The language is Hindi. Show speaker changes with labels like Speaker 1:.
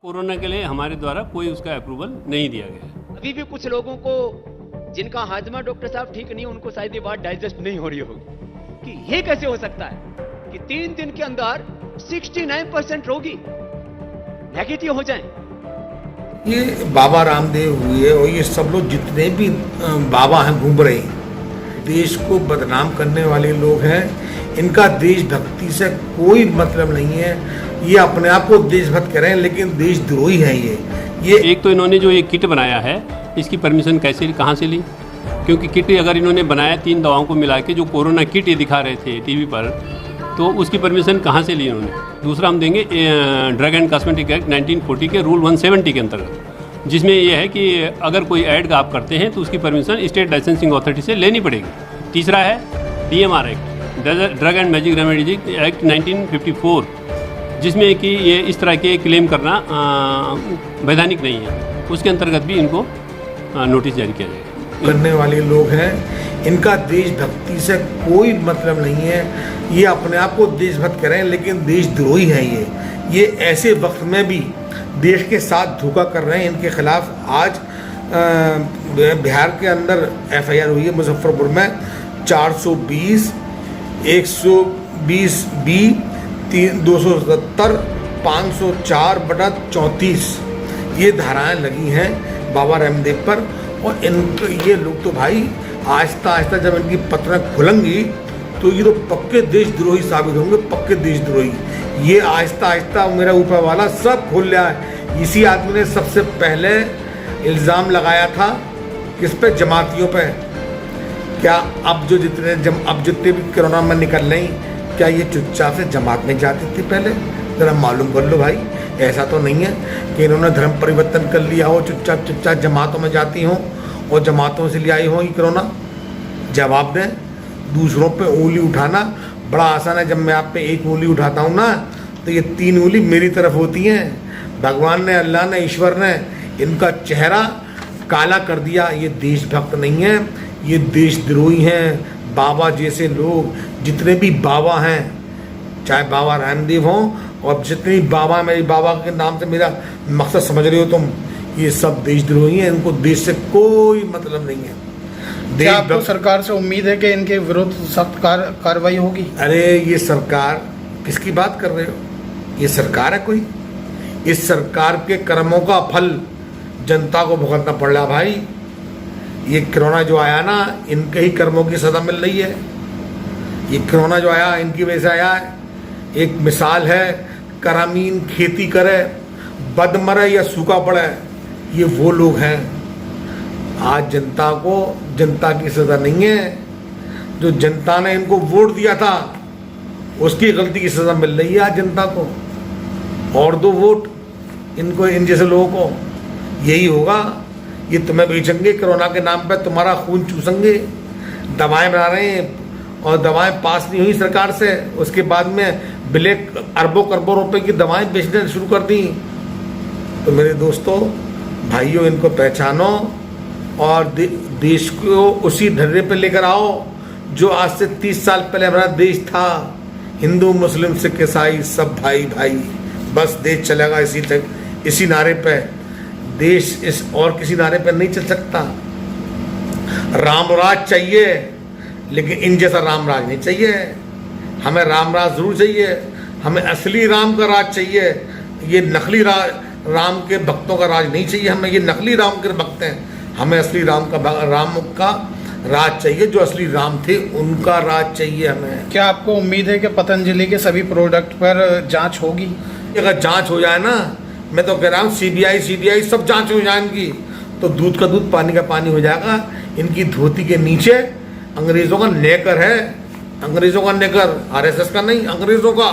Speaker 1: कोरोना के लिए हमारे द्वारा कोई उसका अप्रूवल नहीं दिया गया है।
Speaker 2: अभी भी कुछ लोगों को जिनका हाजमा डॉक्टर साहब ठीक नहीं, उनको शायद ये बात डाइजेस्ट नहीं हो रही होगी कि ये कैसे हो सकता है कि 3 दिन के अंदर 69% रोगी नेगेटिव हो जाएं।
Speaker 3: ये बाबा रामदेव हुए और ये सब लोग जितने भी बाबा हैं घूम रहे हैं, देश को बदनाम करने वाले लोग हैं। इनका देशभक्ति से कोई मतलब नहीं है। ये अपने आप को देशभक्त कह रहे हैं लेकिन देशद्रोही हैं ये
Speaker 1: एक तो इन्होंने जो ये किट बनाया है, इसकी परमिशन कैसे कहाँ से ली? क्योंकि किट अगर इन्होंने बनाया 3 दवाओं को मिला के, जो कोरोना किट ये दिखा रहे थे टीवी पर, तो उसकी परमिशन कहाँ से ली इन्होंने? दूसरा हम देंगे ड्रग एंड कॉस्मेटिक एक्ट 1940 के रूल 170 के अंतर्गत, जिसमें यह है कि अगर कोई ऐड आप करते हैं तो उसकी परमिशन स्टेट लाइसेंसिंग अथॉरिटी से लेनी पड़ेगी। तीसरा है DMR act, drug and magic remedies act 1954, जिसमें कि ये इस तरह के क्लेम करना वैधानिक नहीं है, उसके अंतर्गत भी इनको नोटिस जारी किया जाएगा।
Speaker 3: करने वाले लोग हैं, इनका देशभक्ति से कोई मतलब नहीं है। ये अपने आप को देशभक्त कह रहे हैं लेकिन देशद्रोही हैं ये ऐसे वक्त में भी देश के साथ धोखा कर रहे हैं। इनके खिलाफ आज बिहार के अंदर FIR हुई है मुजफ्फरपुर में 420, 120B, 270, 504/34 ये धाराएं लगी हैं बाबा रामदेव पर। और ये लोग तो भाई आहिस्ता आहिस्ता जब इनकी पत्रें खुलेंगी तो ये तो पक्के देशद्रोही साबित होंगे, पक्के देशद्रोही। ये आहिस्ता आहिस्ता मेरा ऊपर वाला सब खोल लिया है। इसी आदमी ने सबसे पहले इल्ज़ाम लगाया था किस पे? जमातियों पे। क्या अब जितने भी कोरोना में निकल रही, क्या ये चुपचाप से जमात में जाती थी पहले? ज़रा मालूम कर लो भाई। ऐसा तो नहीं है कि इन्होंने धर्म परिवर्तन कर लिया हो, चुपचाप जमातों में जाती हों और जमातों से ले आई हों ये कोरोना। जवाब दें। दूसरों पे उंगली उठाना बड़ा आसान है। जब मैं आप पे एक उंगली उठाता हूँ ना, तो ये 3 उंगली मेरी तरफ होती हैं। भगवान ने, अल्लाह ने, ईश्वर ने इनका चेहरा काला कर दिया। ये देशभक्त नहीं है, ये देशद्रोही हैं। बाबा जैसे लोग, जितने भी बाबा हैं, चाहे बाबा रामदेव हों और जितने भी बाबा, मेरी बाबा के नाम से मेरा मकसद समझ रहे हो तुम, ये सब देशद्रोही हैं। इनको देश से कोई मतलब नहीं है।
Speaker 4: क्या आपको सरकार से उम्मीद है कि इनके विरुद्ध सख्त कार्रवाई होगी?
Speaker 3: अरे ये सरकार किसकी बात कर रहे हो? ये सरकार है कोई? इस सरकार के कर्मों का फल जनता को भुगतना पड़ रहा भाई। ये कोरोना जो आया ना, इनके ही कर्मों की सजा मिल रही है। ये कोरोना जो आया इनकी वजह से आया है। एक मिसाल है, करामीन खेती करे, बद मरे या सूखा पड़े, ये वो लोग हैं। आज जनता की सजा नहीं है। जो जनता ने इनको वोट दिया था उसकी गलती की सजा मिल रही है आज जनता को। और 2 वोट इनको, इन जैसे लोगों को, यही होगा। ये तुम्हें बेचेंगे कोरोना के नाम पे, तुम्हारा खून चूसेंगे। दवाएं बना रहे हैं और दवाएं पास नहीं हुई सरकार से, उसके बाद में ब्लैक अरबों खरबों रुपए की दवाएं बेचने शुरू कर दी। तो मेरे दोस्तों, भाइयों, इनको पहचानो और देश को उसी ढर्रे पे लेकर आओ जो आज से 30 साल पहले हमारा देश था। हिंदू, मुस्लिम, सिख, ईसाई सब भाई भाई। बस देश चलेगा इसी नारे पे। देश इस और किसी नारे पे नहीं चल सकता। रामराज चाहिए लेकिन इन जैसा रामराज नहीं चाहिए। हमें रामराज जरूर चाहिए, हमें असली राम का राज चाहिए। ये नकली राम के भक्तों का राज नहीं चाहिए हमें। ये नकली राम के भक्त हैं। हमें असली राम का राज चाहिए। जो असली राम थे उनका राज चाहिए हमें।
Speaker 4: क्या आपको उम्मीद है कि पतंजलि के सभी प्रोडक्ट पर जांच होगी?
Speaker 3: अगर जांच हो जाए ना, मैं तो कह रहा हूँ CBI सब जांच हो जाए इनकी, तो दूध का दूध, पानी का पानी हो जाएगा। इनकी धोती के नीचे अंग्रेजों का नेकर है, अंग्रेजों का नेकर, RSS का नहीं, अंग्रेजों का।